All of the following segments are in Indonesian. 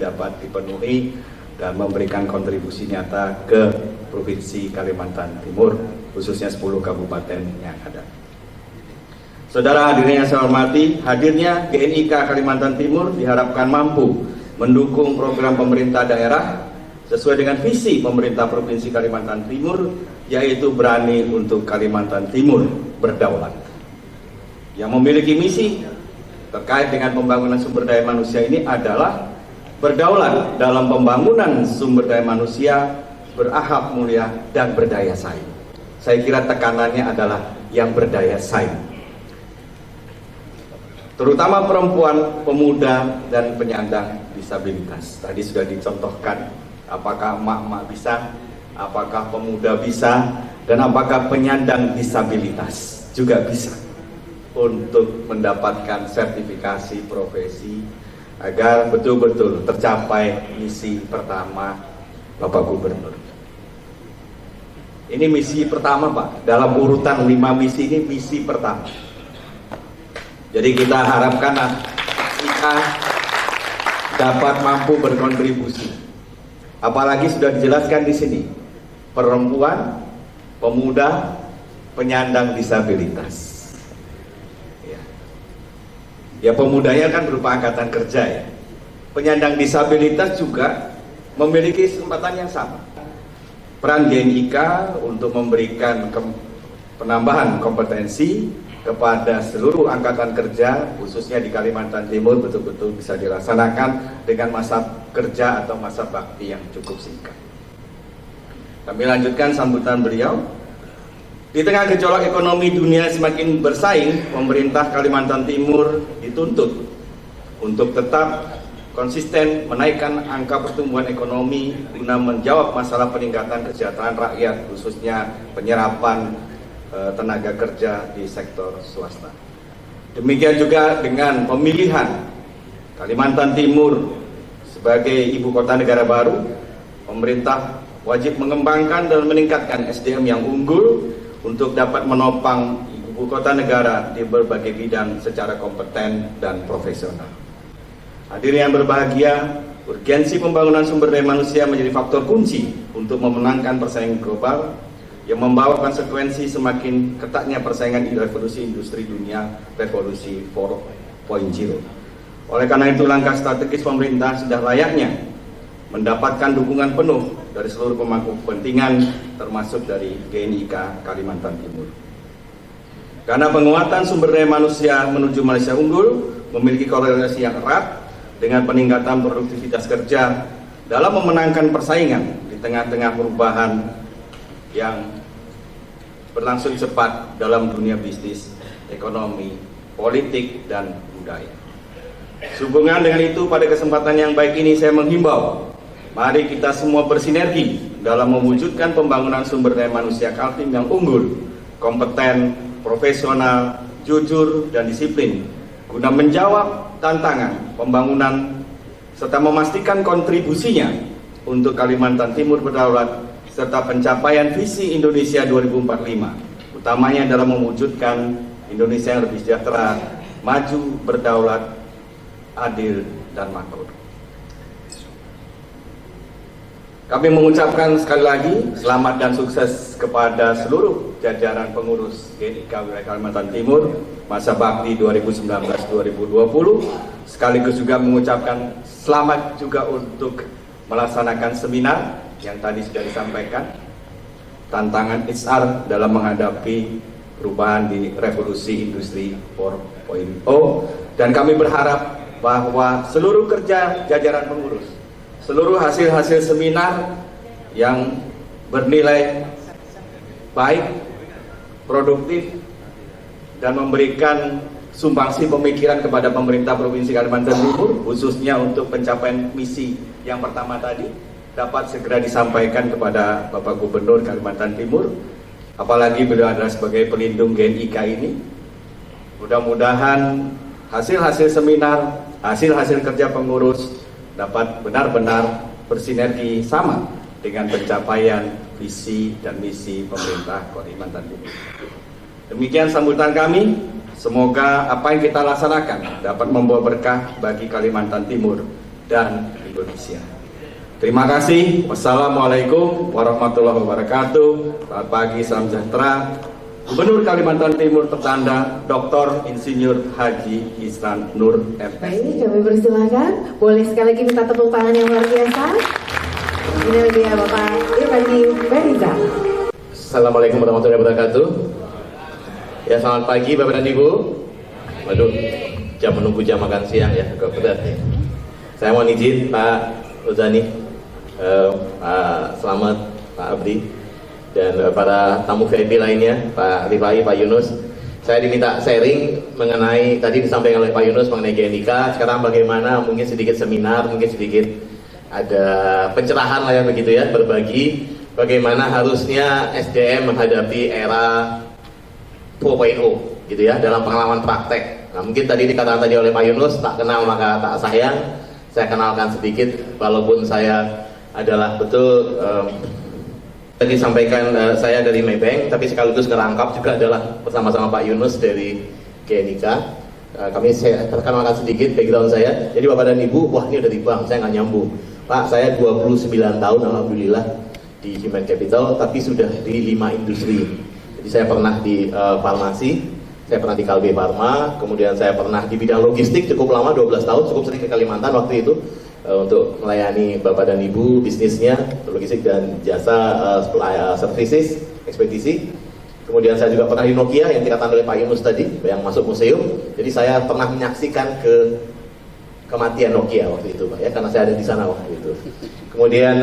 dapat dipenuhi dan memberikan kontribusi nyata ke Provinsi Kalimantan Timur, khususnya 10 kabupaten yang ada. Saudara hadirin yang saya hormati, hadirnya GNIK Kalimantan Timur diharapkan mampu mendukung program pemerintah daerah sesuai dengan visi pemerintah Provinsi Kalimantan Timur, yaitu berani untuk Kalimantan Timur berdaulat. Yang memiliki misi terkait dengan pembangunan sumber daya manusia ini adalah berdaulat dalam pembangunan sumber daya manusia, berakhlak mulia dan berdaya saing. Saya kira tekanannya adalah yang berdaya saing, terutama perempuan, pemuda, dan penyandang disabilitas. Tadi sudah dicontohkan apakah emak-emak bisa, apakah pemuda bisa, dan apakah penyandang disabilitas juga bisa untuk mendapatkan sertifikasi profesi agar betul-betul tercapai misi pertama Bapak Gubernur. Ini misi pertama, Pak. Dalam urutan 5 misi ini misi pertama. Jadi kita harapkan kita dapat mampu berkontribusi. Apalagi sudah dijelaskan di sini, perempuan, pemuda, penyandang disabilitas. Ya pemudanya kan berupa angkatan kerja ya. Penyandang disabilitas juga memiliki kesempatan yang sama. Peran GNIK untuk memberikan penambahan kompetensi kepada seluruh angkatan kerja, khususnya di Kalimantan Timur, betul-betul bisa dilaksanakan dengan masa kerja atau masa bakti yang cukup singkat. Kami lanjutkan sambutan beliau. Di tengah gejolak ekonomi dunia semakin bersaing, pemerintah Kalimantan Timur dituntut untuk tetap konsisten menaikkan angka pertumbuhan ekonomi guna menjawab masalah peningkatan kesejahteraan rakyat, khususnya penyerapan tenaga kerja di sektor swasta. Demikian juga dengan pemilihan Kalimantan Timur sebagai ibu kota negara baru, pemerintah wajib mengembangkan dan meningkatkan SDM yang unggul untuk dapat menopang ibu kota negara di berbagai bidang secara kompeten dan profesional. Hadirin yang berbahagia, urgensi pembangunan sumber daya manusia menjadi faktor kunci untuk memenangkan persaingan global yang membawa konsekuensi semakin ketatnya persaingan di revolusi industri dunia, revolusi 4.0. Oleh karena itu, langkah strategis pemerintah sudah layaknya mendapatkan dukungan penuh dari seluruh pemangku kepentingan, termasuk dari GNIK Kalimantan Timur. Karena penguatan sumber daya manusia menuju Malaysia unggul memiliki korelasi yang erat dengan peningkatan produktivitas kerja dalam memenangkan persaingan di tengah-tengah perubahan yang berlangsung cepat dalam dunia bisnis, ekonomi, politik, dan budaya. Sehubungan dengan itu, pada kesempatan yang baik ini saya menghimbau, mari kita semua bersinergi dalam mewujudkan pembangunan sumber daya manusia Kaltim yang unggul, kompeten, profesional, jujur, dan disiplin guna menjawab tantangan pembangunan serta memastikan kontribusinya untuk Kalimantan Timur berdaulat serta pencapaian visi Indonesia 2045, utamanya dalam mewujudkan Indonesia yang lebih sejahtera, maju, berdaulat, adil, dan makmur. Kami mengucapkan sekali lagi selamat dan sukses kepada seluruh jajaran pengurus GNIK Wilayah Kalimantan Timur masa bakti 2019-2020, sekaligus juga mengucapkan selamat juga untuk melaksanakan seminar yang tadi sudah disampaikan, tantangan HR dalam menghadapi perubahan di revolusi industri 4.0, dan kami berharap bahwa seluruh kerja jajaran pengurus, seluruh hasil-hasil seminar yang bernilai baik, produktif, dan memberikan sumbangsi pemikiran kepada pemerintah Provinsi Kalimantan Timur, khususnya untuk pencapaian misi yang pertama tadi, dapat segera disampaikan kepada Bapak Gubernur Kalimantan Timur, apalagi beliau adalah sebagai pelindung GNIK ini. Mudah-mudahan hasil-hasil seminar, hasil-hasil kerja pengurus dapat benar-benar bersinergi sama dengan pencapaian visi dan misi pemerintah Kalimantan Timur. Demikian sambutan kami. Semoga apa yang kita laksanakan dapat membawa berkah bagi Kalimantan Timur dan Indonesia. Terima kasih. Wassalamualaikum warahmatullahi wabarakatuh. Selamat pagi, salam sejahtera. Gubernur Kalimantan Timur tertanda Dr. Insinyur Haji Ihsan Nur MS. Baik, kami persilahkan. Boleh sekali lagi minta tepuk tangan yang luar biasa. Ini dia Bapak Irfandi Beriza. Assalamualaikum warahmatullahi wabarakatuh. Ya, selamat pagi Bapak dan Ibu. Waduh, jam menunggu jam makan siang ya, agak berat ya. Saya mohon izin Pak Rozani, Pak Selamat, Pak Abdi, dan para tamu VIP lainnya, Pak Rifai, Pak Yunus. Saya diminta sharing mengenai, tadi disampaikan oleh Pak Yunus mengenai GNIK. Sekarang bagaimana, mungkin sedikit seminar, mungkin sedikit ada pencerahan lah ya begitu ya, berbagi bagaimana harusnya SDM menghadapi era 2.0 gitu ya, dalam pengalaman praktek. Nah, mungkin tadi dikatakan tadi oleh Pak Yunus, tak kenal maka tak sayang. Saya kenalkan sedikit, walaupun saya adalah betul tadi sampaikan saya dari Maybank, tapi sekaligus ngerangkap juga adalah bersama-sama Pak Yunus dari GNIK. Saya perkenalkan sedikit background saya. Jadi Bapak dan Ibu, wah ini dari bank, saya nggak nyambung. Pak, saya 29 tahun alhamdulillah di Human Capital, tapi sudah di 5 industri. Jadi saya pernah di farmasi, saya pernah di Kalbe Farma, kemudian saya pernah di bidang logistik cukup lama, 12 tahun, cukup sering ke Kalimantan waktu itu. Untuk melayani Bapak dan Ibu bisnisnya, logistik dan jasa services, ekspedisi. Kemudian saya juga pernah di Nokia yang dikatakan oleh Pak Yunus tadi, yang masuk museum. Jadi saya pernah menyaksikan kematian Nokia waktu itu, Pak, ya, karena saya ada di sana waktu itu. Kemudian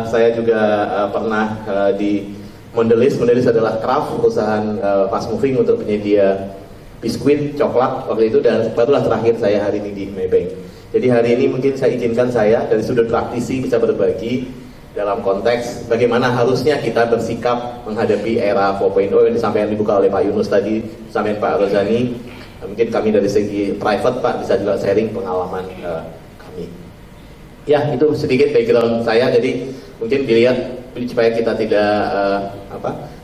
saya juga pernah di Mondelez. Mondelez adalah Kraft, perusahaan fast moving untuk penyedia biskuit, coklat waktu itu, dan barulah terakhir saya hari ini di Maybank. Jadi hari ini mungkin saya izinkan saya dari sudut praktisi bisa berbagi dalam konteks bagaimana harusnya kita bersikap menghadapi era 4.0 yang disampaikan dibuka oleh Pak Yunus tadi, disampaikan Pak Rozani. Mungkin kami dari segi private Pak bisa juga sharing pengalaman kami. Ya, itu sedikit background saya. Jadi mungkin dilihat supaya kita tidak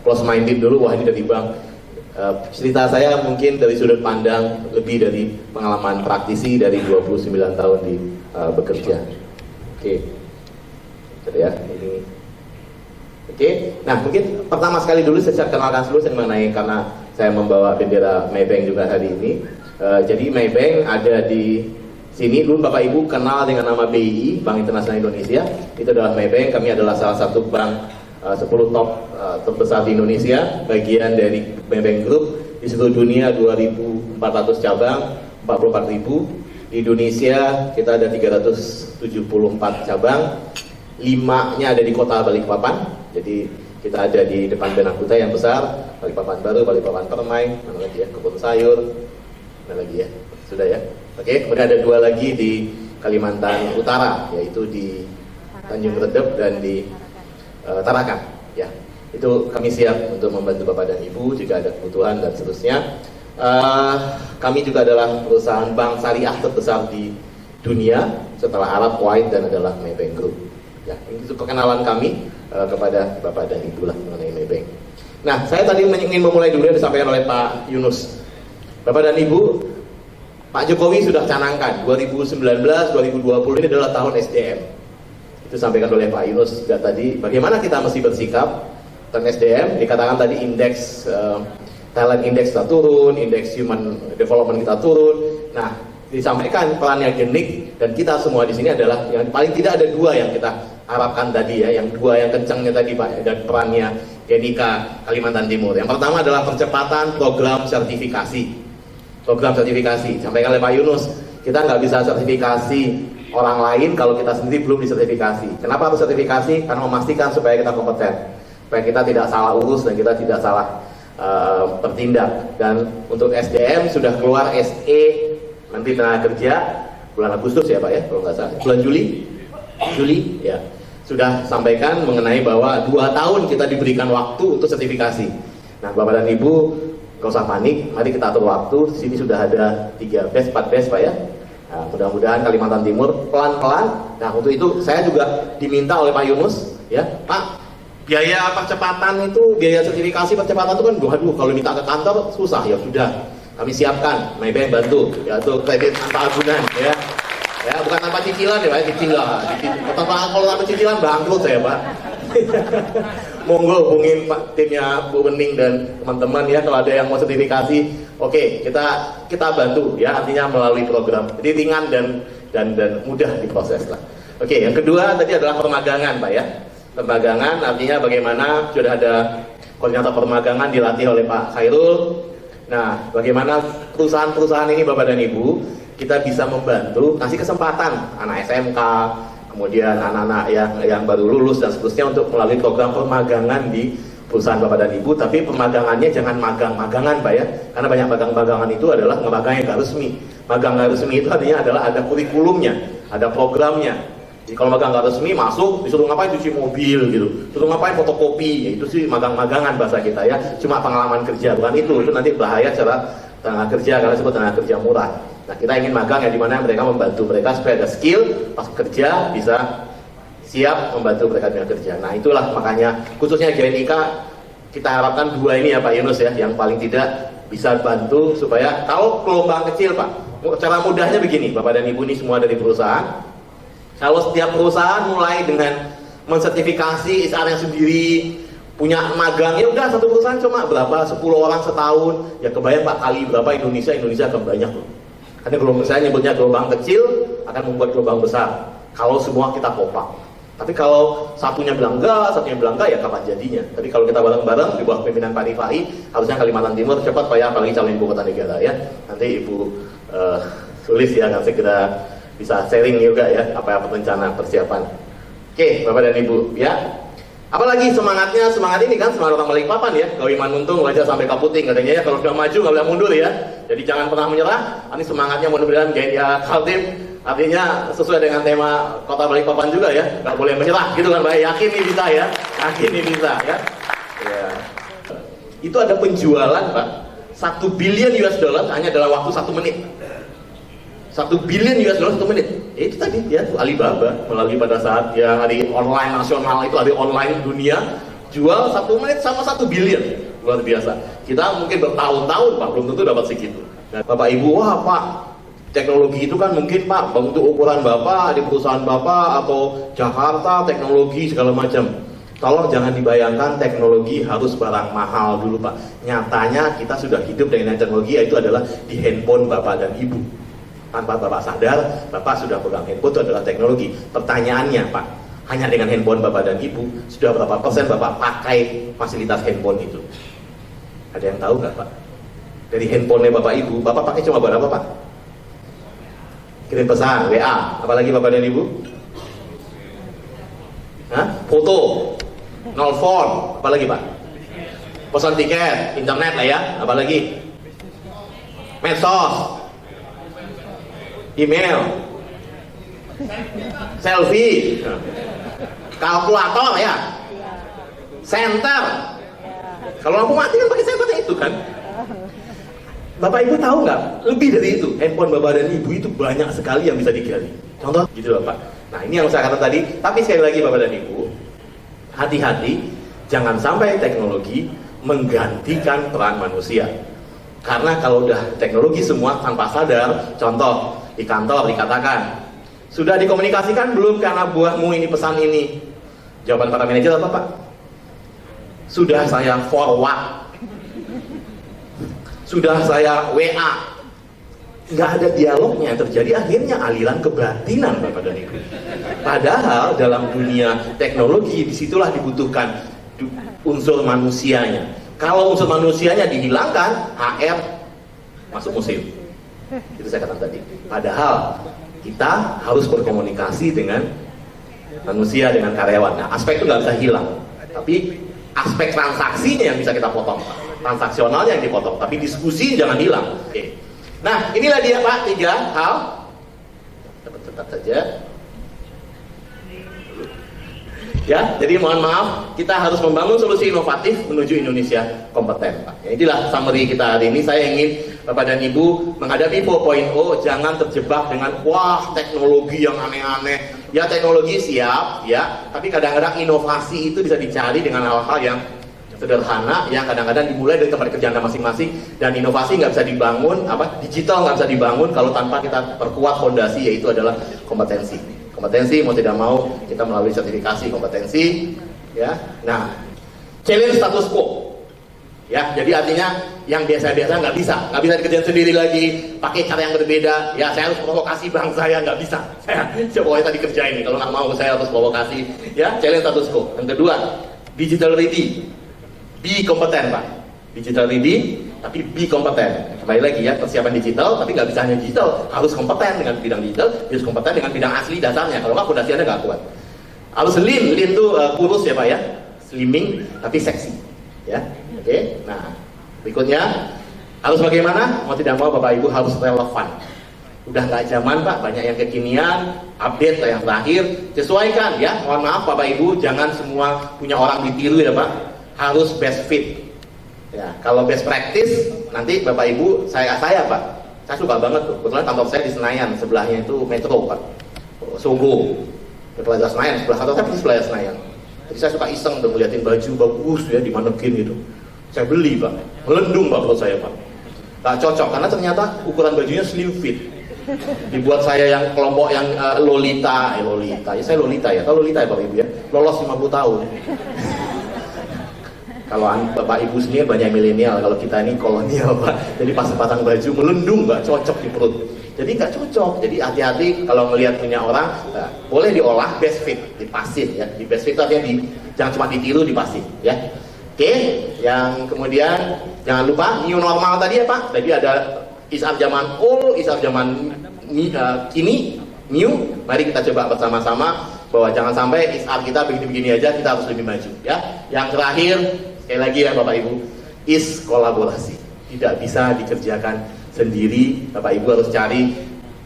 close minded dulu. Wah, ini dari bank. Cerita saya mungkin dari sudut pandang lebih dari pengalaman praktisi dari 29 tahun di bekerja. Oke. Ya, ini. Oke. Nah, mungkin pertama sekali dulu saya kenalkan dulu mengenai, karena saya membawa bendera Maybank juga hari ini. Jadi Maybank ada di sini. Dulu Bapak Ibu kenal dengan nama BII, Bank Internasional Indonesia. Itu adalah Maybank. Kami adalah salah satu bank 10 top terbesar di Indonesia, bagian dari Maybank Group. Di seluruh dunia 2.400 cabang, 44.000. Di Indonesia kita ada 374 cabang, 5-nya ada di kota Balikpapan. Jadi kita ada di depan Benakuta yang besar, Balikpapan Baru, Balikpapan Permai, mana lagi ya, Kebun Sayur, mana lagi ya, sudah ya. Oke, kemudian ada 2 lagi di Kalimantan Utara, yaitu di Tanjung Redep dan di Tarakan, ya. Itu kami siap untuk membantu Bapak dan Ibu jika ada kebutuhan dan seterusnya. Kami juga adalah perusahaan bank syariah terbesar di dunia setelah Arab, Kuwait, dan adalah Maybank Group. Ya, itu perkenalan kami kepada Bapak dan Ibu lah mengenai Maybank. Nah, saya tadi ingin memulai dulu yang disampaikan oleh Pak Yunus. Bapak dan Ibu, Pak Jokowi sudah canangkan 2019-2020 ini adalah tahun SDM. Itu sampaikan oleh Pak Yunus juga tadi, bagaimana kita mesti bersikap tentang SDM. Dikatakan tadi indeks talent index kita turun, indeks human development kita turun. Nah, disampaikan perannya GNIK, dan kita semua di sini adalah yang paling tidak ada 2 yang kita harapkan tadi ya, yang 2 yang kencangnya tadi Pak, dan perannya GNIK Kalimantan Timur. Yang pertama adalah percepatan program sertifikasi. Program sertifikasi, sampaikan oleh Pak Yunus, kita nggak bisa sertifikasi orang lain kalau kita sendiri belum disertifikasi. Kenapa harus sertifikasi? Karena memastikan supaya kita kompeten, supaya kita tidak salah urus dan kita tidak salah bertindak. Dan untuk SDM sudah keluar SE Menteri Tenaga Kerja bulan Agustus ya Pak ya, kalau nggak salah, bulan Juli ya, sudah sampaikan mengenai bahwa 2 tahun kita diberikan waktu untuk sertifikasi. Nah, Bapak dan Ibu nggak usah panik, mari kita atur waktu. Di sini sudah ada 3 batch, 4 batch Pak ya. Nah, mudah-mudahan Kalimantan Timur pelan-pelan. Nah, untuk itu saya juga diminta oleh Pak Yunus, ya Pak, biaya percepatan itu, biaya sertifikasi percepatan itu kan, waduh, kalau minta ke kantor susah. Ya sudah, kami siapkan, Maybank bantu, yaitu kredit tanpa agunan, ya. Ya, bukan tanpa cicilan ya Pak, cicilan. Kalau tanpa cicilan bangkrut saya Pak. Monggo hubungin Pak timnya Bu Wening dan teman-teman ya kalau ada yang mau sertifikasi. Oke, kita bantu ya artinya melalui program. Jadi ringan dan mudah diproses lah. Oke, yang kedua tadi adalah permagangan Pak ya. Permagangan artinya bagaimana sudah ada koordinator permagangan dilatih oleh Pak Khairul. Nah, bagaimana perusahaan-perusahaan ini Bapak dan Ibu kita bisa membantu kasih kesempatan anak SMK, kemudian anak-anak yang baru lulus dan seterusnya untuk melalui program permagangan di perusahaan Bapak dan Ibu. Tapi permagangannya jangan magang-magangan Pak ya, karena banyak magang-magangan itu adalah magang yang nggak resmi. Magang nggak resmi itu artinya adalah ada kurikulumnya, ada programnya. Jadi kalau magang nggak resmi masuk disuruh ngapain cuci mobil gitu, disuruh ngapain fotokopi, ya itu sih magang-magangan bahasa kita ya, cuma pengalaman kerja bukan itu nanti bahaya secara tenaga kerja karena disebut tenaga kerja murah. Nah kita ingin magang yang dimana mereka membantu mereka supaya ada skill pas kerja bisa siap membantu mereka dengan kerja. Nah itulah makanya khususnya JNIK kita harapkan dua ini ya Pak Yunus ya, yang paling tidak bisa bantu supaya kalau gelombang kecil Pak, cara mudahnya begini Bapak dan Ibu ini semua dari perusahaan. Kalau setiap perusahaan mulai dengan mensertifikasi HR-nya sendiri, punya magang, ya udah satu perusahaan cuma berapa 10 orang setahun, ya kebayang Pak kali berapa Indonesia akan banyak loh. Karena gelombang saya nyebutnya gelombang kecil akan membuat gelombang besar. Kalau semua kita kompak. Tapi kalau satunya bilang enggak ya kapan jadinya. Tapi kalau kita bareng-bareng di bawah pimpinan Pak Rifai, harusnya Kalimantan Timur cepat Pak ya, apalagi calon ibu kota negara ya. Nanti Ibu Sulis ya akan segera bisa sharing juga ya apa rencana persiapan. Oke, Bapak dan Ibu ya. Apalagi semangat ini kan semangat orang Balikpapan ya. Gawi manuntung wajah sampai kaputing katanya ya, kalau sudah maju nggak boleh mundur ya. Jadi jangan pernah menyerah. Ini semangatnya mudah-mudahan ya Kaltim artinya sesuai dengan tema Kota Balikpapan juga ya. Nggak boleh menyerah gitu kan Pak. Yakin nih bisa ya. Yakin nih bisa ya. Ya. Itu ada penjualan Pak 1 billion US dollar hanya dalam waktu 1 menit. 1 billion US dollar 1 menit. Itu tadi ya Alibaba melalui pada saat ya hari online nasional itu hari online dunia jual 1 menit sama 1 billion. Luar biasa. Kita mungkin bertahun-tahun Pak belum tentu dapat segitu. Nah, Bapak Ibu, wah Pak teknologi itu kan mungkin Pak untuk ukuran Bapak di perusahaan Bapak atau Jakarta teknologi segala macam. Tolong jangan dibayangkan teknologi harus barang mahal dulu Pak. Nyatanya kita sudah hidup dengan teknologi yaitu adalah di handphone Bapak dan Ibu. Tanpa Bapak sadar, Bapak sudah pegang handphone itu adalah teknologi. Pertanyaannya Pak, hanya dengan handphone Bapak dan Ibu, sudah berapa persen Bapak pakai fasilitas handphone itu? Ada yang tahu nggak Pak? Dari handphonenya Bapak Ibu, Bapak pakai cuma berapa Pak? Kirim pesan, WA, apalagi Bapak dan Ibu? Hah? Foto, nelfon, apalagi Pak? Pesan tiket, internet lah ya, apalagi? Medsos, email, selfie, kalkulator ya, senter. Kalau lampu mati kan pakai senter itu kan. Bapak Ibu tahu nggak? Lebih dari itu, handphone Bapak dan Ibu itu banyak sekali yang bisa digali. Contoh gitu loh Pak. Nah ini yang saya katakan tadi. Tapi sekali lagi Bapak dan Ibu, hati-hati, jangan sampai teknologi menggantikan peran manusia. Karena kalau udah teknologi semua tanpa sadar, contoh di kantor dikatakan, sudah dikomunikasikan belum ke anak buahmu ini pesan ini? Jawaban para manajer apa Pak? Sudah saya forward, sudah saya WA. Nggak ada dialognya yang terjadi, akhirnya aliran kebatinan Bapak dan Ibu. Padahal dalam dunia teknologi disitulah dibutuhkan unsur manusianya. Kalau unsur manusianya dihilangkan, HR masuk musim. Itu saya katakan tadi. Padahal kita harus berkomunikasi dengan manusia, dengan karyawan. Nah, aspek itu nggak bisa hilang. Tapi aspek transaksinya yang bisa kita potong. Transaksionalnya yang dipotong. Tapi diskusi jangan hilang. Oke. Nah, inilah dia Pak 3 hal. Cepat-cepat saja. Ya, jadi mohon maaf, kita harus membangun solusi inovatif menuju Indonesia kompeten, Pak. Ya, inilah summary kita hari ini. Saya ingin Bapak dan Ibu menghadapi 4.0 jangan terjebak dengan wah teknologi yang aneh-aneh. Ya teknologi siap, ya, tapi kadang-kadang inovasi itu bisa dicari dengan hal-hal yang sederhana yang kadang-kadang dimulai dari tempat kerja Anda masing-masing, dan inovasi nggak bisa dibangun, digital nggak bisa dibangun kalau tanpa kita perkuat fondasi, yaitu adalah kompetensi. Kompetensi mau tidak mau kita melalui sertifikasi kompetensi, ya. Nah, challenge status quo. Ya, jadi artinya yang biasa-biasa nggak bisa dikerjain sendiri lagi, pakai cara yang berbeda. Ya, saya harus provokasi bang saya, nggak bisa. Saya pokoknya tadi kerjain nih, kalau nggak mau saya harus provokasi. Ya, challenge status quo. Yang kedua, digital ready, be kompeten pak. Digital ready, tapi be kompeten. Kembali lagi ya, persiapan digital, tapi nggak bisa hanya digital, harus kompeten dengan bidang digital, harus kompeten dengan bidang asli dasarnya. Kalau nggak, fondasinya nggak kuat. Harus lean itu kurus ya pak ya, slimming tapi seksi. Ya. Oke, nah berikutnya harus bagaimana? Mau tidak mau Bapak Ibu harus relevan. Udah nggak zaman Pak, banyak yang kekinian, update yang terakhir, sesuaikan ya. Mohon maaf Bapak Ibu, jangan semua punya orang ditiru ya Pak. Harus best fit. Ya, kalau best practice nanti Bapak Ibu saya Pak, saya suka banget tuh. Kebetulan kantor saya di Senayan, sebelahnya itu Metro Pak, Sogo, Plaza Senayan, sebelah kantor saya persis Plaza Senayan. Jadi saya suka iseng tuh ngeliatin baju bagus ya di manekin gitu. Saya beli Pak, melendung Pak perut saya Pak. Gak cocok karena ternyata ukuran bajunya slim fit. Dibuat saya yang kelompok yang Lolita ya saya Lolita ya, tahu Lolita ya Bapak Ibu ya, lolos 50 tahun. Kalau Bapak Ibu sendiri banyak milenial, kalau kita ini kolonial Pak. Jadi pas pasang baju melendung gak cocok di perut. Jadi gak cocok. Jadi hati-hati kalau melihat punya orang, boleh diolah best fit, dipasin ya. Di best fit itu artinya jangan cuma ditiru, dipasin ya. Oke, yang kemudian jangan lupa new normal tadi ya Pak. Tadi ada isar zaman old, isar zaman kini, new. Mari kita coba bersama-sama bahwa jangan sampai isar kita begini-begini aja, kita harus lebih maju ya. Yang terakhir, sekali lagi ya Bapak Ibu, is kolaborasi. Tidak bisa dikerjakan sendiri. Bapak Ibu harus cari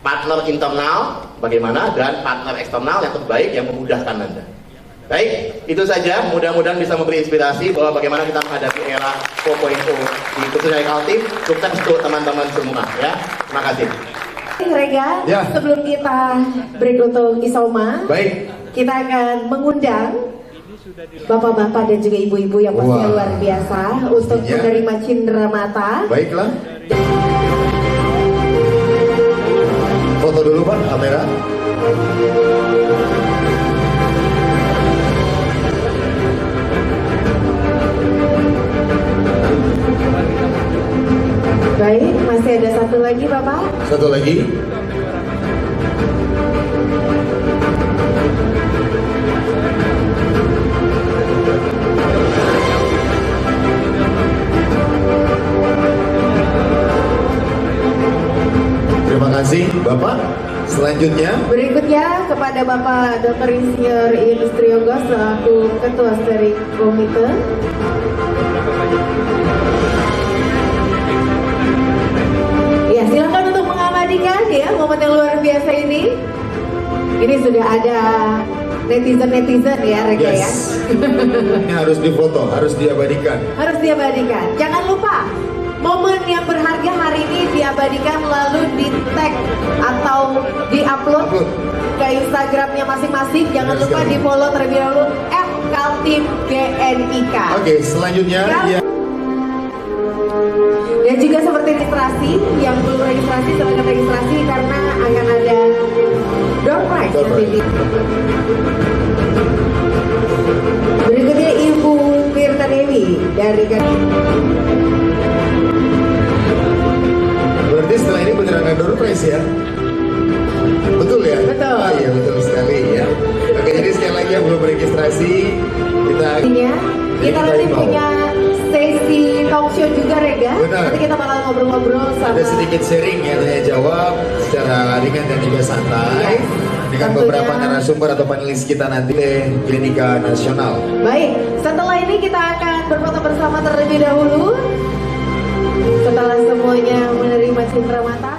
partner internal bagaimana dan partner eksternal yang terbaik yang memudahkan Anda. Baik, itu saja. Mudah-mudahan bisa memberi inspirasi bahwa bagaimana kita menghadapi era 4.0 di khususnya Kaltim. Sukses untuk teman-teman semua ya. Terima kasih. Rega, Ya. sebelum kita break untuk Isoma, Baik. kita akan mengundang bapak-bapak dan juga ibu-ibu yang pastinya Wah. luar biasa untuk Pastinya. menerima cindera mata. Baiklah. Foto dulu Pak, kamera. Baik, masih ada satu lagi Bapak. Satu lagi. Terima kasih Bapak. Selanjutnya Berikutnya kepada Bapak Dr. Insinyur Iris Triyogo selaku Ketua Steering Komite. Ya, silakan untuk mengabadikan ya momen yang luar biasa ini. Ini sudah ada netizen ya Rega ya. yes. Ini harus difoto, harus diabadikan. Harus diabadikan. Jangan lupa momen yang berharga hari ini diabadikan lalu di tag atau di upload Upload. ke Instagramnya masing-masing. Jangan Benar lupa sekali. di follow terlebih dahulu @kaltimgnik. Oke, selanjutnya dia Dan juga seperti registrasi, yang belum registrasi silakan registrasi karena akan ada door prize Door nanti. prize. Berikutnya Ibu Firta Dewi dari berarti setelah ini beneran ada door prize ya? Betul ya? Betul. Ah, iya betul sekali ya. Oke, jadi sekali lagi yang belum registrasi kita kita nanti himbau. punya sesi talk show juga Rega. Benar. Nanti kita bakal ngobrol-ngobrol sama ada sedikit sharing ya, tanya jawab secara ringan dan juga santai dengan Tentunya. beberapa narasumber atau panelis kita nanti di Klinika Nasional. Baik, setelah ini kita akan berfoto bersama terlebih dahulu. Setelah semuanya menerima cindera mata.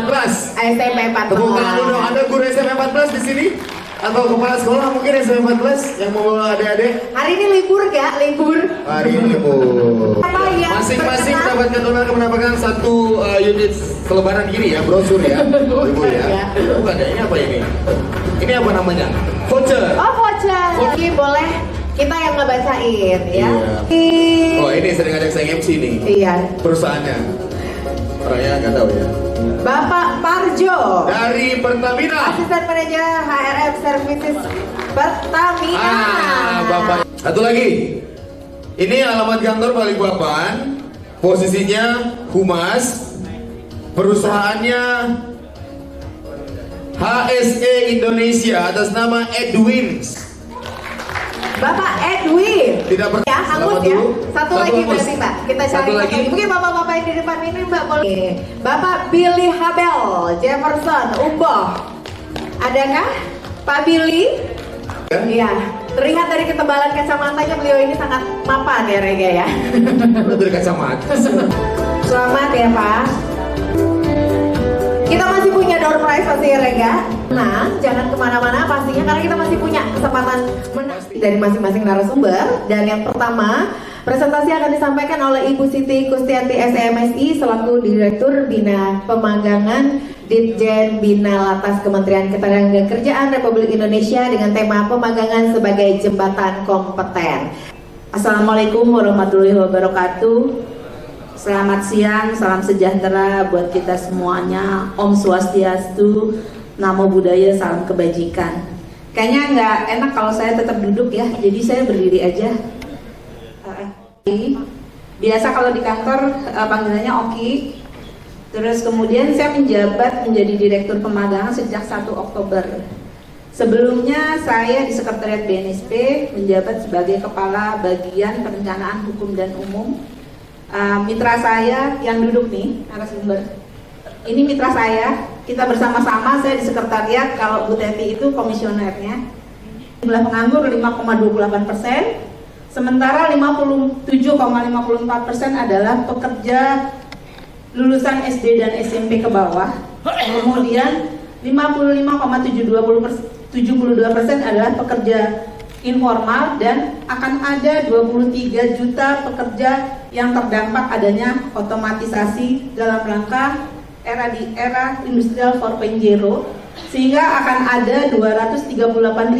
14. SMP 14. Tepuk tangan dulu dong, ada guru SMP 14 di sini? Atau kepala sekolah mungkin SMP 14 yang mau bawa adik-adik? Hari ini libur gak? Libur. Hari ini libur. Apa yang Masing-masing terkenal? mendapatkan donor mendapatkan satu unit selebaran gini ya, brosur ya. Ibu ya. Bukan, ini apa ini? Ini apa namanya? Voucher. Oh, voucher. Jadi boleh kita yang ngebacain ya. Iya. Oh, ini sering ada saya MC nih. Iya. Perusahaannya. Orangnya nggak tahu ya. Bapak Parjo, Dari Pertamina. Asisten Manajer HRM Services Pertamina. Bapak. Satu lagi. Ini alamat kantor Balikpapan. Posisinya Humas. Perusahaannya HSE Indonesia atas nama Edwin. Bapak Edwin. Tidak per- Ya, hangus Selamat ya. dulu. Satu lagi hangus. berarti Mbak. Kita cari Satu lagi. Mungkin bapak-bapak yang di depan ini Mbak boleh. Bapak Billy Habel Jefferson Umboh. Adakah Pak Billy? Ya. Iya. Terlihat dari ketebalan kacamatanya beliau ini sangat mapan ya Rega ya. Udah dari kacamata. Selamat ya Pak. Kita masih punya door prize pasti ya Rega. Nah, jangan kemana-mana pastinya karena kita masih punya kesempatan menang dari masing-masing narasumber. Dan yang pertama, presentasi akan disampaikan oleh Ibu Siti Kustianti SMSI selaku Direktur Bina Pemagangan Ditjen Bina Latas Kementerian Ketenagakerjaan Republik Indonesia dengan tema pemagangan sebagai jembatan kompeten. Assalamualaikum warahmatullahi wabarakatuh. Selamat siang, salam sejahtera buat kita semuanya. Om Swastiastu, Namo Buddhaya, salam kebajikan. Kayaknya nggak enak kalau saya tetap duduk ya, jadi saya berdiri aja. Biasa kalau di kantor panggilannya Oki. Terus kemudian saya menjabat menjadi Direktur Pemagangan sejak 1 Oktober. Sebelumnya saya di Sekretariat BNSP menjabat sebagai Kepala Bagian Perencanaan Hukum dan Umum. Mitra saya yang duduk nih, narasumber. Ini mitra saya, kita bersama-sama, saya di sekretariat, kalau Bu Teti itu komisionernya. Jumlah penganggur 5,28%, sementara 57,54% adalah pekerja lulusan SD dan SMP ke bawah. Kemudian 55,72% adalah pekerja informal dan akan ada 23 juta pekerja yang terdampak adanya otomatisasi dalam rangka era industrial 4.0 sehingga akan ada 238.000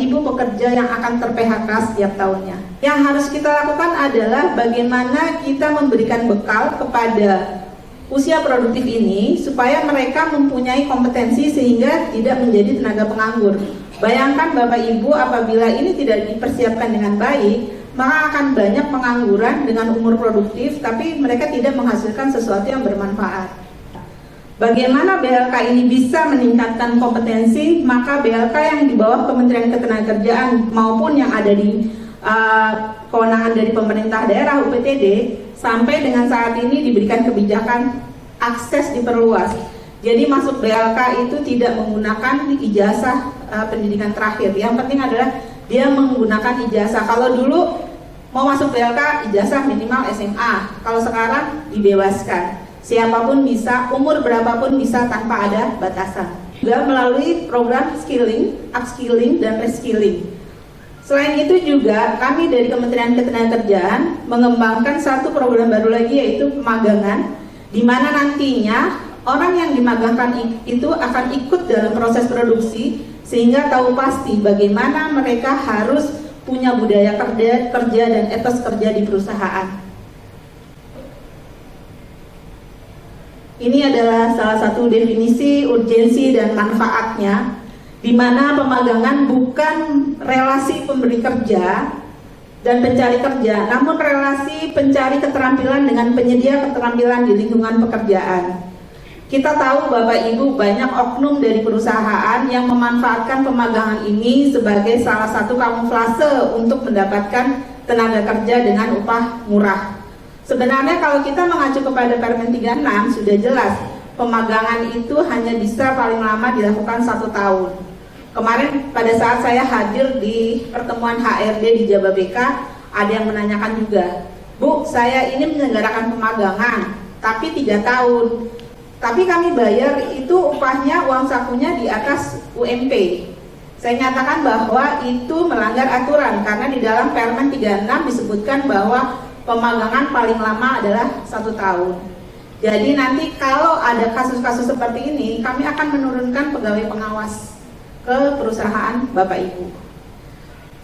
pekerja yang akan ter-PHK setiap tahunnya. Yang harus kita lakukan adalah bagaimana kita memberikan bekal kepada usia produktif ini supaya mereka mempunyai kompetensi sehingga tidak menjadi tenaga penganggur. Bayangkan Bapak Ibu, apabila ini tidak dipersiapkan dengan baik, maka akan banyak pengangguran dengan umur produktif tapi mereka tidak menghasilkan sesuatu yang bermanfaat. Bagaimana BLK ini bisa meningkatkan kompetensi? Maka BLK yang di bawah Kementerian Ketenagakerjaan maupun yang ada di kewenangan dari pemerintah daerah UPTD sampai dengan saat ini diberikan kebijakan akses diperluas. Jadi masuk BLK itu tidak menggunakan ijazah pendidikan terakhir. Yang penting adalah dia menggunakan ijazah. Kalau dulu mau masuk BLK ijazah minimal SMA. Kalau sekarang dibebaskan. Siapapun bisa, umur berapapun bisa tanpa ada batasan. Juga melalui program skilling, upskilling, dan reskilling. Selain itu juga kami dari Kementerian Ketenagakerjaan mengembangkan satu program baru lagi yaitu pemagangan, di mana nantinya orang yang dimagangkan itu akan ikut dalam proses produksi sehingga tahu pasti bagaimana mereka harus punya budaya kerja dan etos kerja di perusahaan. Ini adalah salah satu definisi urgensi dan manfaatnya, di mana pemagangan bukan relasi pemberi kerja dan pencari kerja, namun relasi pencari keterampilan dengan penyedia keterampilan di lingkungan pekerjaan. Kita tahu Bapak Ibu banyak oknum dari perusahaan yang memanfaatkan pemagangan ini sebagai salah satu kamuflase untuk mendapatkan tenaga kerja dengan upah murah. Sebenarnya kalau kita mengacu kepada Permen 36 sudah jelas pemagangan itu hanya bisa paling lama dilakukan 1 tahun. Kemarin pada saat saya hadir di pertemuan HRD di Jababeka, ada yang menanyakan juga, Bu, saya ini menyelenggarakan pemagangan, tapi 3 tahun. Tapi kami bayar itu upahnya, uang sakunya di atas UMP. Saya nyatakan bahwa itu melanggar aturan karena di dalam Permen 36 disebutkan bahwa pemagangan paling lama adalah 1 tahun. Jadi nanti kalau ada kasus-kasus seperti ini, kami akan menurunkan pegawai pengawas ke perusahaan Bapak Ibu.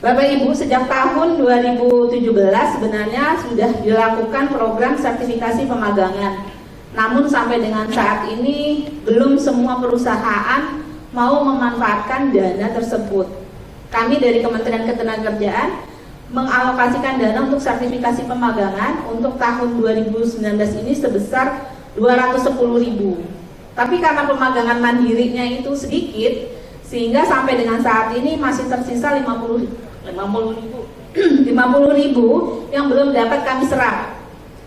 Bapak Ibu, sejak tahun 2017 sebenarnya sudah dilakukan program sertifikasi pemagangan. Namun sampai dengan saat ini belum semua perusahaan mau memanfaatkan dana tersebut. Kami dari Kementerian Ketenagakerjaan mengalokasikan dana untuk sertifikasi pemagangan untuk tahun 2019 ini sebesar 210.000. Tapi karena pemagangan mandirinya itu sedikit, sehingga sampai dengan saat ini masih tersisa 50.000 yang belum dapat kami serap.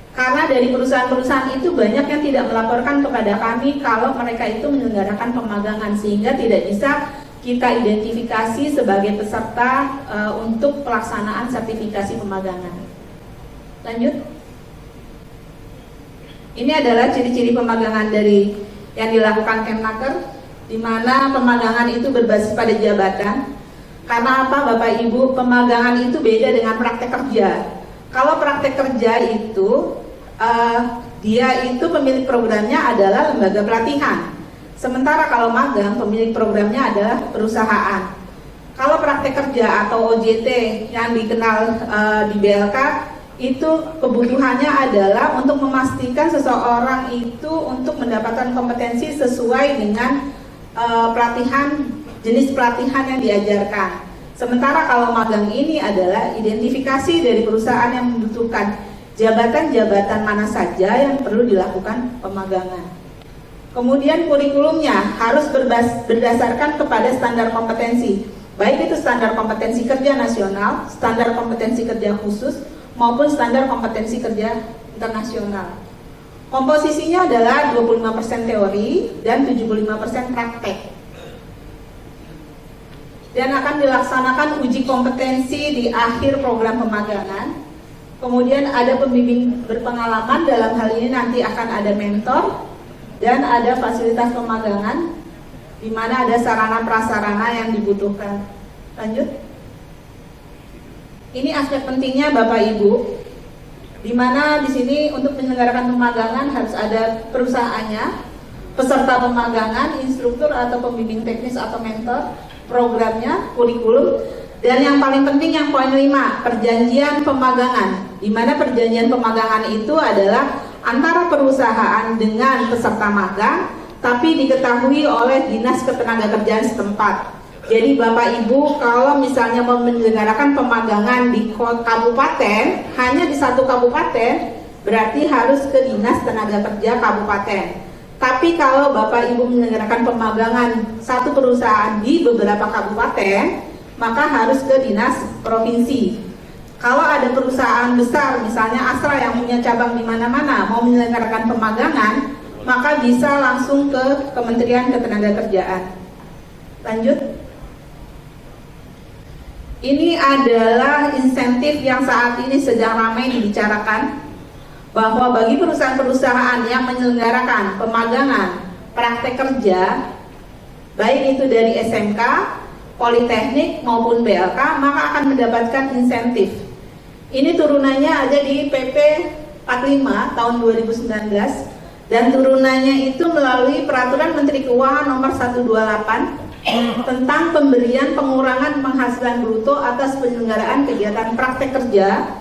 Karena dari perusahaan-perusahaan itu banyak yang tidak melaporkan kepada kami kalau mereka itu menyelenggarakan pemagangan, sehingga tidak bisa kita identifikasi sebagai peserta untuk pelaksanaan sertifikasi pemagangan. Lanjut. Ini adalah ciri-ciri pemagangan dari yang dilakukan Kemnaker, di mana pemagangan itu berbasis pada jabatan. Karena apa, Bapak Ibu? Pemagangan itu beda dengan praktek kerja. Kalau praktek kerja itu dia itu pemilik programnya adalah lembaga pelatihan. Sementara kalau magang, pemilik programnya adalah perusahaan. Kalau praktek kerja atau OJT yang dikenal di BLK, itu kebutuhannya adalah untuk memastikan seseorang itu untuk mendapatkan kompetensi sesuai dengan pelatihan, jenis pelatihan yang diajarkan. Sementara kalau magang ini adalah identifikasi dari perusahaan yang membutuhkan jabatan-jabatan mana saja yang perlu dilakukan pemagangan. Kemudian kurikulumnya harus berdasarkan kepada standar kompetensi, baik itu standar kompetensi kerja nasional, standar kompetensi kerja khusus, maupun standar kompetensi kerja internasional. Komposisinya adalah 25% teori dan 75% praktek. Dan akan dilaksanakan uji kompetensi di akhir program pemagangan. Kemudian ada pembimbing berpengalaman, dalam hal ini nanti akan ada mentor, dan ada fasilitas pemagangan di mana ada sarana prasarana yang dibutuhkan. Lanjut. Ini aspek pentingnya Bapak Ibu, di mana di sini untuk menyelenggarakan pemagangan harus ada perusahaannya, peserta pemagangan, instruktur atau pembimbing teknis atau mentor, programnya, kurikulum, dan yang paling penting yang poin 5, perjanjian pemagangan, di mana perjanjian pemagangan itu adalah antara perusahaan dengan peserta magang, tapi diketahui oleh Dinas Ketenagakerjaan setempat. Jadi Bapak Ibu kalau misalnya mau menyelenggarakan pemagangan di kabupaten, hanya di satu kabupaten, berarti harus ke Dinas Tenaga Kerja kabupaten. Tapi kalau Bapak Ibu menyelenggarakan pemagangan satu perusahaan di beberapa kabupaten, maka harus ke dinas provinsi. Kalau ada perusahaan besar, misalnya Astra yang punya cabang di mana-mana, mau menyelenggarakan pemagangan, maka bisa langsung ke Kementerian Ketenagakerjaan. Lanjut. Ini adalah insentif yang saat ini sedang ramai dibicarakan, bahwa bagi perusahaan-perusahaan yang menyelenggarakan pemagangan praktek kerja, baik itu dari SMK, Politeknik maupun BLK, maka akan mendapatkan insentif. Ini turunannya ada di PP 45 tahun 2019, dan turunannya itu melalui Peraturan Menteri Keuangan Nomor 128 tentang pemberian pengurangan penghasilan bruto atas penyelenggaraan kegiatan praktek kerja,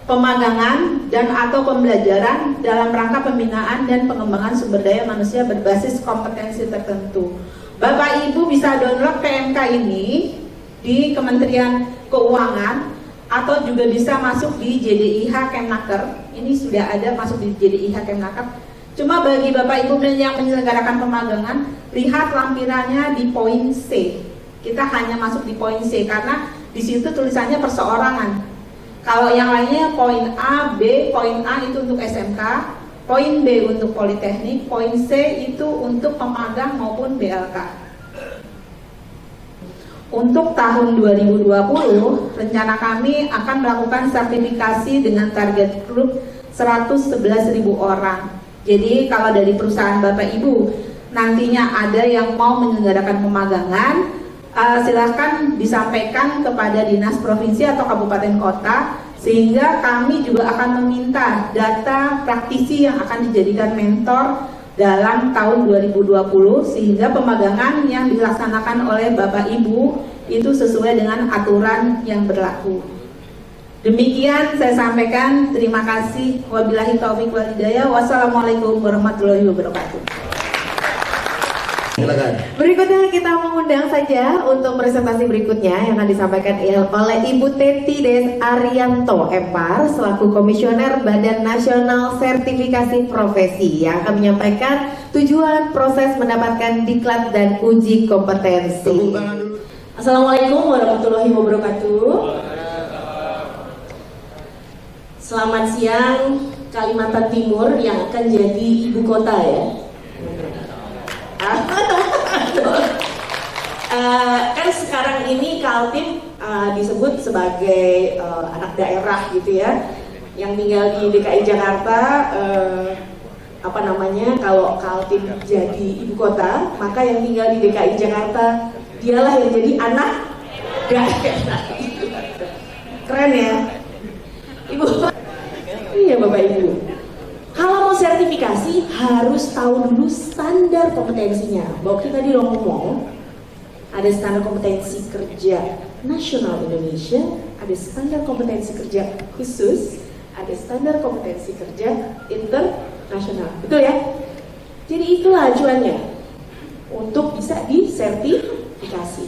pemagangan, dan atau pembelajaran dalam rangka pembinaan dan pengembangan sumber daya manusia berbasis kompetensi tertentu. Bapak Ibu bisa download PMK ini di Kementerian Keuangan atau juga bisa masuk di JDIH Kemnaker. Ini sudah ada masuk di JDIH Kemnaker. Cuma bagi Bapak Ibu yang menyelenggarakan pemagangan, lihat lampirannya di poin C. Kita hanya masuk di poin C karena di situ tulisannya perseorangan. Kalau yang lainnya poin A, B, poin A itu untuk SMK, poin B untuk Politeknik, poin C itu untuk pemagang maupun BLK. Untuk tahun 2020, rencana kami akan melakukan sertifikasi dengan target grup 111.000 orang. Jadi kalau dari perusahaan Bapak Ibu nantinya ada yang mau menyelenggarakan pemagangan, silakan disampaikan kepada dinas provinsi atau kabupaten kota, sehingga kami juga akan meminta data praktisi yang akan dijadikan mentor dalam tahun 2020, sehingga pemagangan yang dilaksanakan oleh Bapak Ibu itu sesuai dengan aturan yang berlaku. Demikian saya sampaikan, terima kasih. Wabillahi taufiq wal hidayah. Wassalamualaikum warahmatullahi wabarakatuh. Silakan. Berikutnya kita mengundang saja untuk presentasi berikutnya yang akan disampaikan oleh Ibu Teti Des Arianto MPAR selaku Komisioner Badan Nasional Sertifikasi Profesi yang akan menyampaikan tujuan proses mendapatkan diklat dan uji kompetensi. Assalamualaikum warahmatullahi wabarakatuh. Selamat siang Kalimantan Timur yang akan jadi ibu kota ya. Kan sekarang ini Kaltim disebut sebagai anak daerah gitu ya, yang tinggal di DKI Jakarta. Kalau Kaltim jadi ibu kota, maka yang tinggal di DKI Jakarta dialah yang jadi anak daerah. Keren ya, Ibu. Iya Bapak Ibu. Kalau mau sertifikasi harus tahu dulu standar kompetensinya. Bahwa kita tadi ngomong ada standar kompetensi kerja nasional Indonesia, ada standar kompetensi kerja khusus, ada standar kompetensi kerja internasional. Betul ya? Jadi itulah acuannya untuk bisa disertifikasi.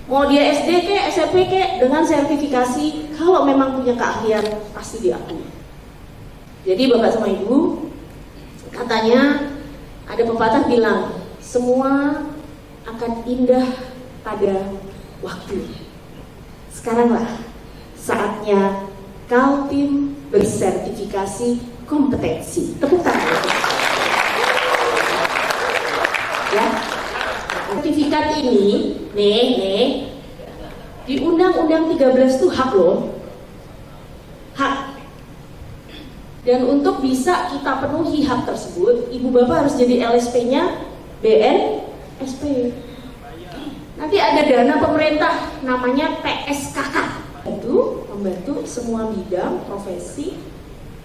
Mau dia SD ke SMP ke, dengan sertifikasi kalau memang punya keahlian pasti diakui. Jadi Bapak sama Ibu, katanya ada pepatah bilang semua akan indah pada waktunya. Sekaranglah saatnya Kaltim bersertifikasi kompetensi. Tepuk tangan. Ya. Sertifikat ini, nih, di Undang-Undang 13 itu hak loh. Hak. Dan untuk bisa kita penuhi hak tersebut, Ibu Bapak harus jadi LSP-nya BNSP. Nanti ada dana pemerintah namanya PSKK. Itu membantu semua bidang profesi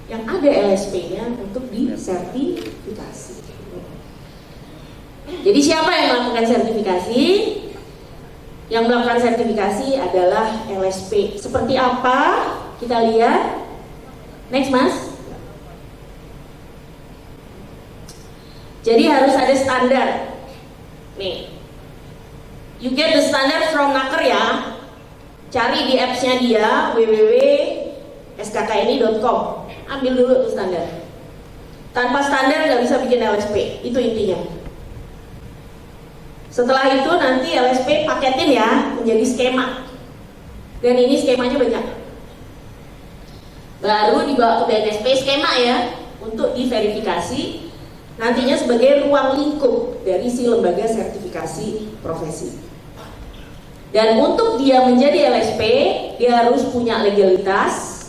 yang ada LSP-nya untuk disertifikasi. Jadi siapa yang melakukan sertifikasi? Yang melakukan sertifikasi adalah LSP. Seperti apa? Kita lihat. Next Mas. Jadi harus ada standar. Nih, you get the standard from Naker ya. Cari di apps-nya dia www.skkni.com. Ambil dulu tuh standar. Tanpa standar nggak bisa bikin LSP. Itu intinya. Setelah itu nanti LSP paketin ya menjadi skema. Dan ini skemanya banyak. Baru dibawa ke BNSP skema ya untuk diverifikasi. Nantinya sebagai ruang lingkup dari si lembaga sertifikasi profesi. Dan untuk dia menjadi LSP, dia harus punya legalitas,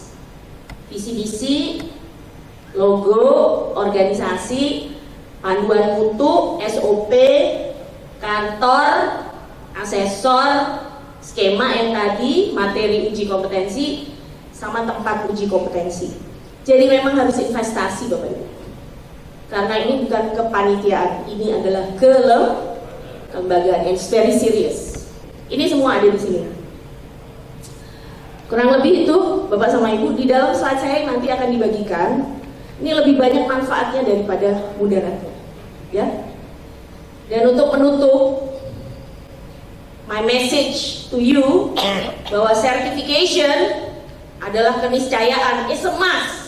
visi-misi, logo, organisasi, panduan mutu, SOP, kantor, asesor, skema yang tadi, materi uji kompetensi, sama tempat uji kompetensi. Jadi memang harus investasi Bapak Ibu. Karena ini bukan kepanitiaan, ini adalah kelembagaan, it's very serious. Ini semua ada di sini. Kurang lebih itu Bapak sama Ibu, di dalam slide saya nanti akan dibagikan. Ini lebih banyak manfaatnya daripada mudaratnya, ya. Dan untuk penutup, my message to you bahwa certification adalah keniscayaan, is a must.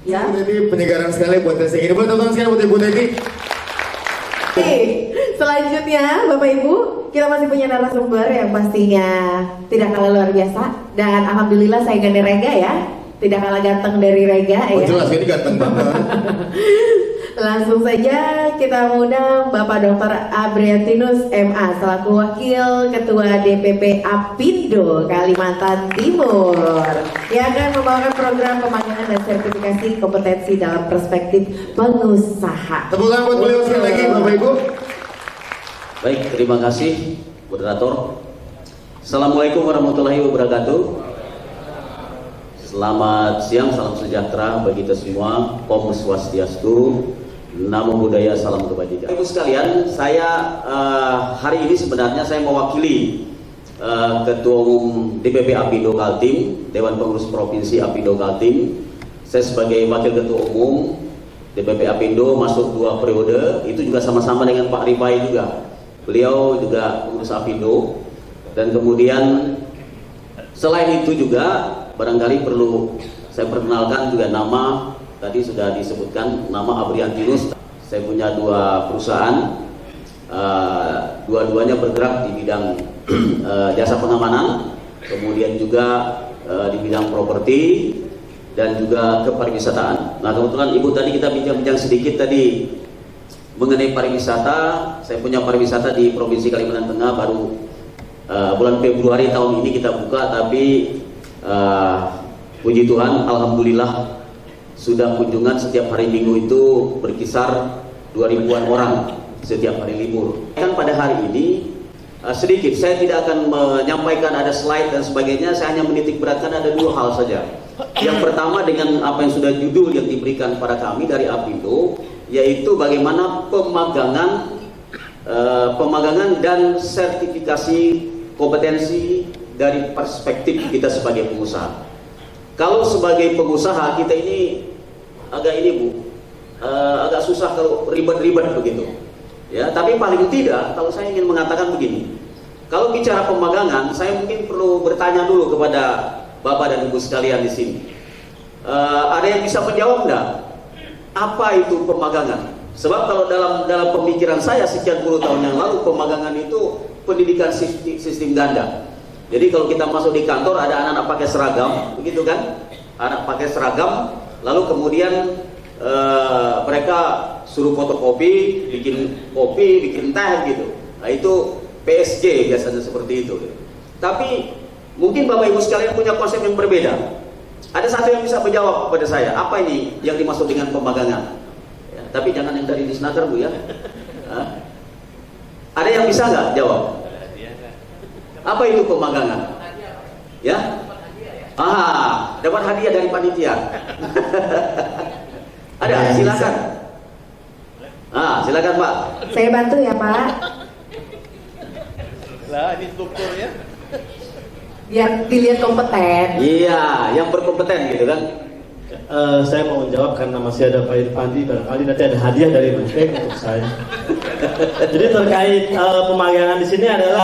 Ya. Jadi penyegaran sekali buat tes ini. Buat teman-teman sekalian, buat Ibu Teti. Selanjutnya Bapak Ibu, kita masih punya narasumber yang pastinya tidak kalah luar biasa. Dan alhamdulillah saya gandeng Rega ya, tidak kalah ganteng dari Rega ya. Jelas ini ganteng banget. Langsung saja kita undang Bapak Dr. Abriantinus MA selaku Wakil Ketua DPP Apindo Kalimantan Timur yang akan membawakan program pemagangan dan sertifikasi kompetensi dalam perspektif pengusaha. Tepuk tangan buat beliau sekali lagi, Bapak Ibu. Baik, terima kasih moderator. Assalamualaikum warahmatullahi wabarakatuh. Selamat siang, salam sejahtera bagi kita semua. Om Swastiastu, Namo Buddhaya, salam kebajikan. Ibu sekalian, saya hari ini sebenarnya saya mewakili Ketua Umum DPP Apindo Kaltim, Dewan Pengurus Provinsi Apindo Kaltim. Saya sebagai Wakil Ketua Umum DPP Apindo masuk 2 periode, itu juga sama-sama dengan Pak Rifai juga. Beliau juga pengurus Apindo. Dan kemudian selain itu juga barangkali perlu saya perkenalkan juga nama, tadi sudah disebutkan nama Abriantinus. Saya punya 2 perusahaan, dua-duanya bergerak di bidang jasa pengamanan, kemudian juga di bidang properti dan juga kepariwisataan. Nah, kebetulan Ibu tadi kita bincang-bincang sedikit tadi mengenai pariwisata. Saya punya pariwisata di Provinsi Kalimantan Tengah, baru bulan Februari tahun ini kita buka, tapi puji Tuhan, alhamdulillah sudah kunjungan setiap hari Minggu itu berkisar 2000-an orang setiap hari libur. Kan pada hari ini sedikit, saya tidak akan menyampaikan ada slide dan sebagainya, saya hanya menitik beratkan ada 2 hal saja. Yang pertama dengan apa yang sudah judul yang diberikan pada kami dari Apindo, yaitu bagaimana pemagangan dan sertifikasi kompetensi dari perspektif kita sebagai pengusaha. Kalau sebagai pengusaha kita ini agak susah kalau ribet-ribet begitu. Ya, tapi paling tidak kalau saya ingin mengatakan begini. Kalau bicara pemagangan, saya mungkin perlu bertanya dulu kepada Bapak dan Ibu sekalian di sini. Ada yang bisa menjawab enggak? Apa itu pemagangan? Sebab kalau dalam pemikiran saya sekian puluh tahun yang lalu, pemagangan itu pendidikan sistem ganda. Jadi kalau kita masuk di kantor ada anak-anak pakai seragam, begitu kan? Anak pakai seragam, lalu kemudian mereka suruh fotokopi, bikin kopi, bikin teh gitu. Nah itu PSG biasanya seperti itu. Tapi mungkin Bapak Ibu sekalian punya konsep yang berbeda. Ada satu yang bisa menjawab kepada saya, apa ini yang dimaksud dengan pemagangan? Ya, tapi jangan yang dari Disnaker Bu ya. Ada yang bisa nggak jawab? Apa itu pemagangan? Ya? Dapat hadiah dari panitia. Ada, silakan. Silakan Pak. Saya bantu ya Pak. Lah, ini strukturnya. Biar dilihat kompeten. Iya, yang berkompeten gitu kan. Saya mau menjawab karena masih ada Pak Irfandi, barangkali nanti ada hadiah dari Mas Bek untuk saya. Jadi terkait pemagangan di sini adalah